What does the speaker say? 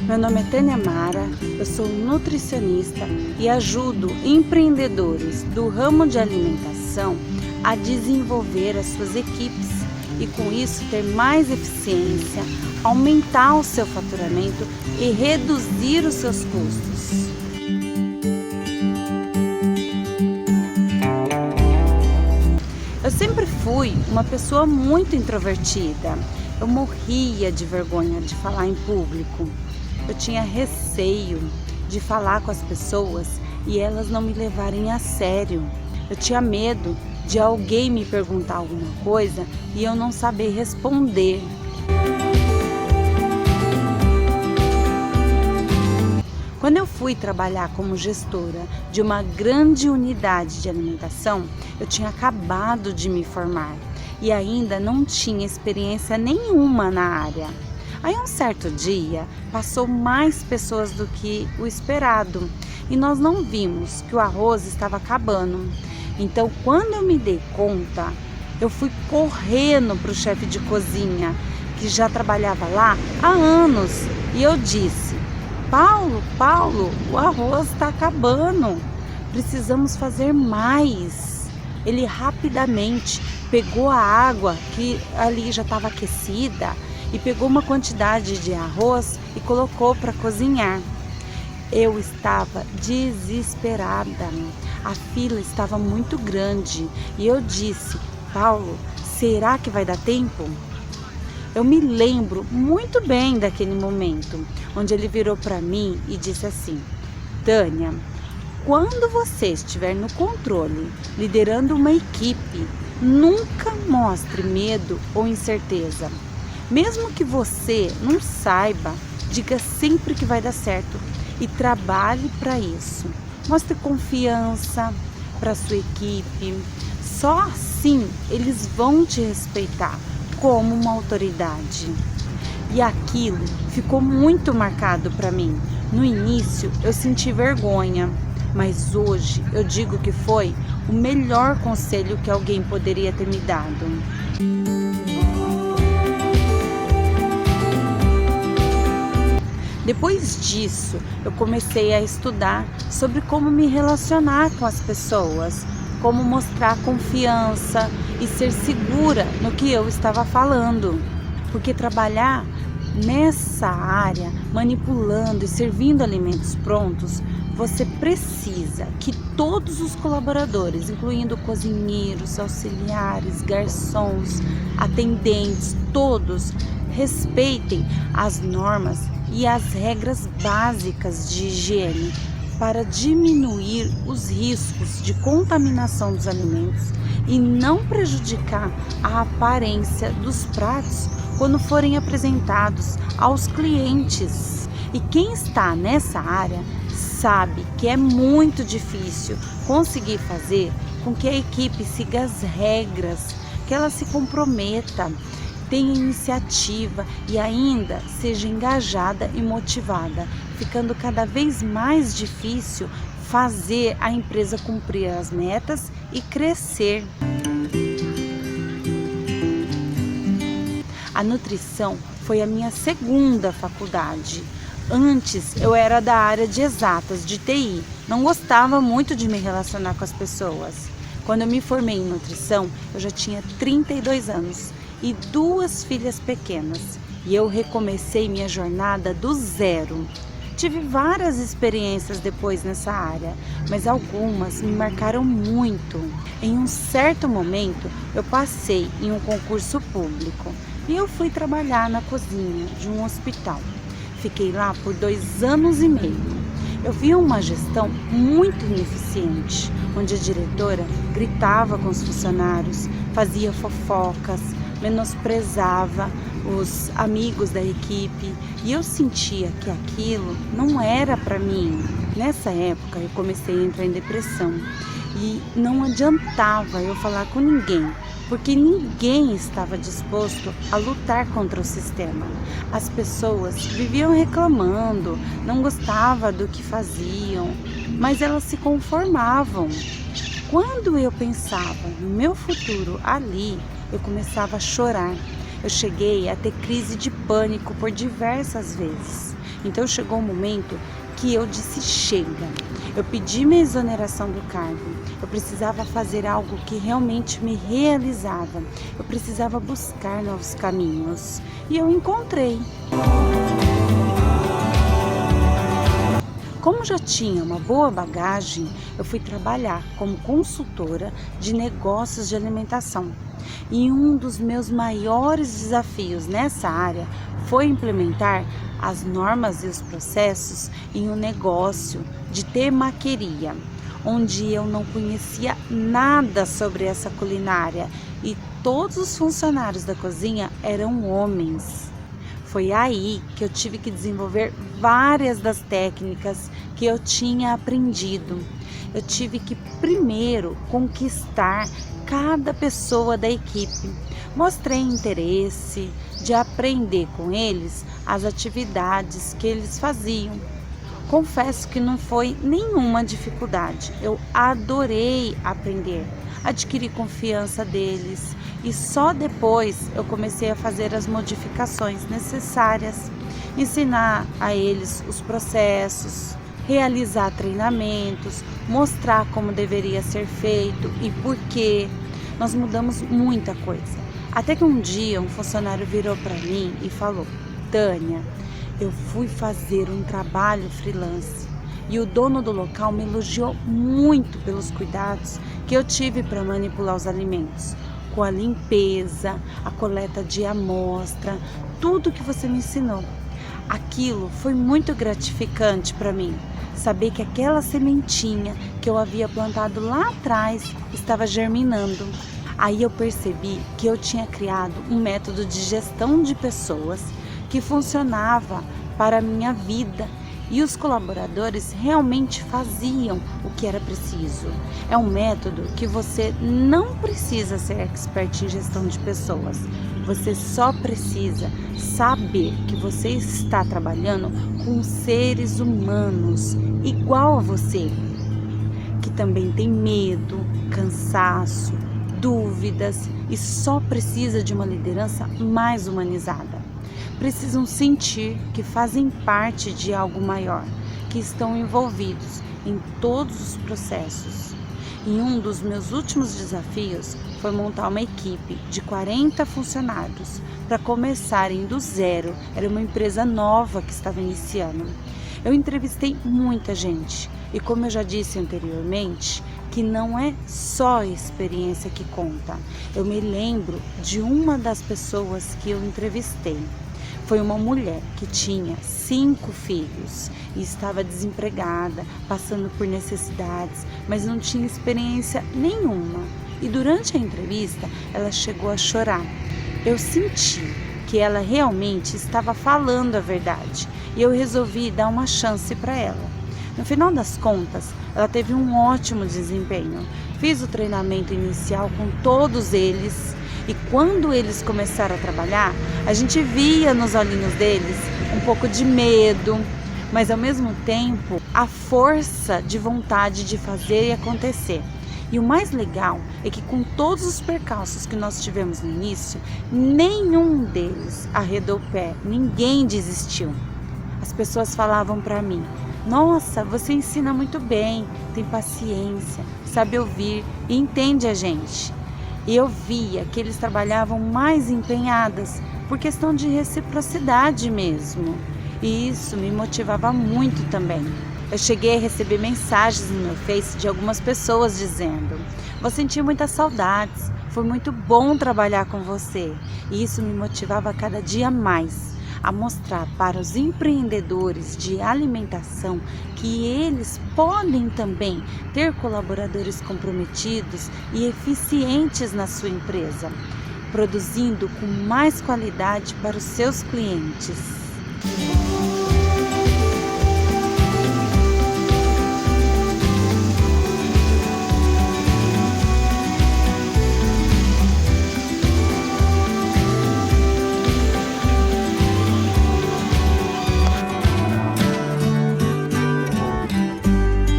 Meu nome é Tânia Mara, eu sou nutricionista e ajudo empreendedores do ramo de alimentação a desenvolver as suas equipes e com isso ter mais eficiência, aumentar o seu faturamento e reduzir os seus custos. Eu sempre fui uma pessoa muito introvertida. Eu morria de vergonha de falar em público. Eu tinha receio de falar com as pessoas e elas não me levarem a sério. Eu tinha medo de alguém me perguntar alguma coisa e eu não saber responder. Quando eu fui trabalhar como gestora de uma grande unidade de alimentação, eu tinha acabado de me formar e ainda não tinha experiência nenhuma na área. Aí um certo dia passou mais pessoas do que o esperado e nós não vimos que o arroz estava acabando. Então quando eu me dei conta, eu fui correndo para o chefe de cozinha que já trabalhava lá há anos e eu disse: Paulo, o arroz está acabando, precisamos fazer mais. Ele rapidamente pegou a água que ali já estava aquecida e pegou uma quantidade de arroz e colocou para cozinhar. Eu estava desesperada, a fila estava muito grande e eu disse: Paulo, será que vai dar tempo? Eu me lembro muito bem daquele momento, onde ele virou para mim e disse assim: Tânia, quando você estiver no controle, liderando uma equipe, nunca mostre medo ou incerteza. Mesmo que você não saiba, diga sempre que vai dar certo e trabalhe para isso. Mostre confiança para sua equipe. Só assim eles vão te respeitar como uma autoridade. E aquilo ficou muito marcado para mim. No início eu senti vergonha, mas hoje eu digo que foi o melhor conselho que alguém poderia ter me dado. Depois disso, eu comecei a estudar sobre como me relacionar com as pessoas, como mostrar confiança e ser segura no que eu estava falando. Porque trabalhar nessa área, manipulando e servindo alimentos prontos, você precisa que todos os colaboradores, incluindo cozinheiros, auxiliares, garçons, atendentes, todos respeitem as normas e as regras básicas de higiene para diminuir os riscos de contaminação dos alimentos e não prejudicar a aparência dos pratos quando forem apresentados aos clientes. E quem está nessa área sabe que é muito difícil conseguir fazer com que a equipe siga as regras, que ela se comprometa, tenha iniciativa e ainda seja engajada e motivada, ficando cada vez mais difícil fazer a empresa cumprir as metas e crescer. A nutrição foi a minha segunda faculdade. Antes eu era da área de exatas, de TI, não gostava muito de me relacionar com as pessoas. Quando eu me formei em nutrição, eu já tinha 32 anos e 2 filhas pequenas e eu recomecei minha jornada do zero. Tive várias experiências depois nessa área, mas algumas me marcaram muito. Em um certo momento, eu passei em um concurso público e eu fui trabalhar na cozinha de um hospital. Fiquei lá por 2 anos e meio. Eu vi uma gestão muito ineficiente, onde a diretora gritava com os funcionários, fazia fofocas, menosprezava os amigos da equipe e eu sentia que aquilo não era para mim. Nessa época eu comecei a entrar em depressão e não adiantava eu falar com ninguém, porque ninguém estava disposto a lutar contra o sistema. As pessoas viviam reclamando, não gostavam do que faziam, mas elas se conformavam. Quando eu pensava no meu futuro ali, eu começava a chorar. Eu cheguei a ter crise de pânico por diversas vezes. Então chegou um momento que eu disse chega. Eu pedi minha exoneração do cargo. Eu precisava fazer algo que realmente me realizava. Eu precisava buscar novos caminhos. E eu encontrei. Como já tinha uma boa bagagem, eu fui trabalhar como consultora de negócios de alimentação. E um dos meus maiores desafios nessa área foi implementar as normas e os processos em um negócio de temaqueria, onde eu não conhecia nada sobre essa culinária e todos os funcionários da cozinha eram homens. Foi aí que eu tive que desenvolver várias das técnicas que eu tinha aprendido. Eu tive que primeiro conquistar cada pessoa da equipe. Mostrei interesse de aprender com eles as atividades que eles faziam. Confesso que não foi nenhuma dificuldade. Eu adorei aprender, adquiri confiança deles e só depois eu comecei a fazer as modificações necessárias, ensinar a eles os processos, realizar treinamentos, mostrar como deveria ser feito e por quê. Nós mudamos muita coisa. Até que um dia um funcionário virou para mim e falou: Tânia, eu fui fazer um trabalho freelance e o dono do local me elogiou muito pelos cuidados que eu tive para manipular os alimentos, com a limpeza, a coleta de amostra, tudo que você me ensinou. Aquilo foi muito gratificante para mim, saber que aquela sementinha que eu havia plantado lá atrás estava germinando. Aí eu percebi que eu tinha criado um método de gestão de pessoas que funcionava para a minha vida e os colaboradores realmente faziam o que era preciso. É um método que você não precisa ser expert em gestão de pessoas. Você só precisa saber que você está trabalhando com seres humanos igual a você, que também tem medo, cansaço, dúvidas e só precisa de uma liderança mais humanizada. Precisam sentir que fazem parte de algo maior, que estão envolvidos em todos os processos. E um dos meus últimos desafios foi montar uma equipe de 40 funcionários para começarem do zero. Era uma empresa nova que estava iniciando. Eu entrevistei muita gente e, como eu já disse anteriormente, que não é só a experiência que conta. Eu me lembro de uma das pessoas que eu entrevistei. Foi uma mulher que tinha 5 filhos e estava desempregada, passando por necessidades, mas não tinha experiência nenhuma. E durante a entrevista, ela chegou a chorar. Eu senti que ela realmente estava falando a verdade e eu resolvi dar uma chance para ela. No final das contas, ela teve um ótimo desempenho. Fiz o treinamento inicial com todos eles. E quando eles começaram a trabalhar, a gente via nos olhinhos deles um pouco de medo, mas ao mesmo tempo a força de vontade de fazer e acontecer. E o mais legal é que com todos os percalços que nós tivemos no início, nenhum deles arredou o pé, ninguém desistiu. As pessoas falavam para mim: nossa, você ensina muito bem, tem paciência, sabe ouvir e entende a gente. E eu via que eles trabalhavam mais empenhadas por questão de reciprocidade mesmo. E isso me motivava muito também. Eu cheguei a receber mensagens no meu Face de algumas pessoas dizendo: vou sentir muitas saudades, foi muito bom trabalhar com você. E isso me motivava cada dia mais a mostrar para os empreendedores de alimentação que eles podem também ter colaboradores comprometidos e eficientes na sua empresa, produzindo com mais qualidade para os seus clientes.